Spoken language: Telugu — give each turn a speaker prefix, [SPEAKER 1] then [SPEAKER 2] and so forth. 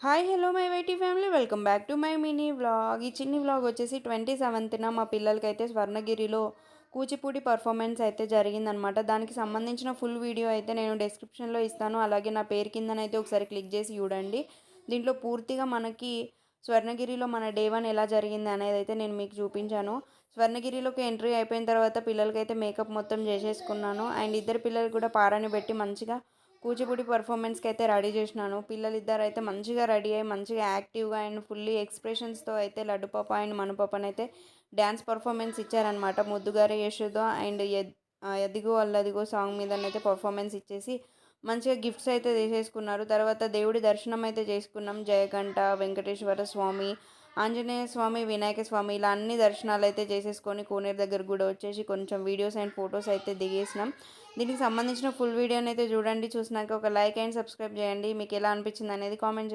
[SPEAKER 1] హాయ్ హలో మై వైటీ family welcome back to my mini vlog. ఈ చిన్ని వ్లాగ్ వచ్చేసి 27న మా పిల్లలకైతే స్వర్ణగిరిలో కూచిపూడి పర్ఫార్మెన్స్ అయితే జరిగిందనమాట. దానికి సంబంధించిన ఫుల్ వీడియో అయితే నేను డిస్క్రిప్షన్లో ఇస్తాను. అలాగే నా పేరు కిందనైతే ఒకసారి క్లిక్ చేసి చూడండి. దీంట్లో పూర్తిగా మనకి స్వర్ణగిరిలో మన డే 1 ఎలా జరిగింది అనేది అయితే నేను మీకు చూపించాను. స్వర్ణగిరిలోకి ఎంట్రీ అయిపోయిన తర్వాత పిల్లలకైతే మేకప్ మొత్తం చేసేసుకున్నాను. అండ్ ఇద్దరు పిల్లలు కూడా పారాని పెట్టి మంచిగా కూచిపూడి పర్ఫార్మెన్స్కి అయితే రెడీ చేసినాను. పిల్లలిద్దరు అయితే మంచిగా రెడీ అయ్యి మంచిగా యాక్టివ్గా అండ్ ఫుల్లీ ఎక్స్ప్రెషన్స్తో అయితే లడ్డు పాప అండ్ మన పాపనైతే డ్యాన్స్ పర్ఫార్మెన్స్ ఇచ్చారనమాట. ముద్దుగారే యశోద అండ్ ఎదిగో అల్లదిగో సాంగ్ మీదనైతే పర్ఫార్మెన్స్ ఇచ్చేసి మంచిగా గిఫ్ట్స్ అయితే తీసేసుకున్నారు. తర్వాత దేవుడి దర్శనం అయితే చేసుకున్నాం. జయకంఠ, వెంకటేశ్వర స్వామి, ఆంజనేయ స్వామి, వినాయక స్వామి ఇలా అన్ని దర్శనాలు అయితే చేసేసుకొని కోనేరు దగ్గర కూడా వచ్చేసి కొంచెం వీడియోస్ అండ్ ఫొటోస్ అయితే దిగేసినాం. దీనికి సంబంధించిన ఫుల్ వీడియోని అయితే చూడండి. చూసినాక ఒక లైక్ అండ్ సబ్స్క్రైబ్ చేయండి. మీకు ఎలా అనిపించింది అనేది కామెంట్ చేయండి.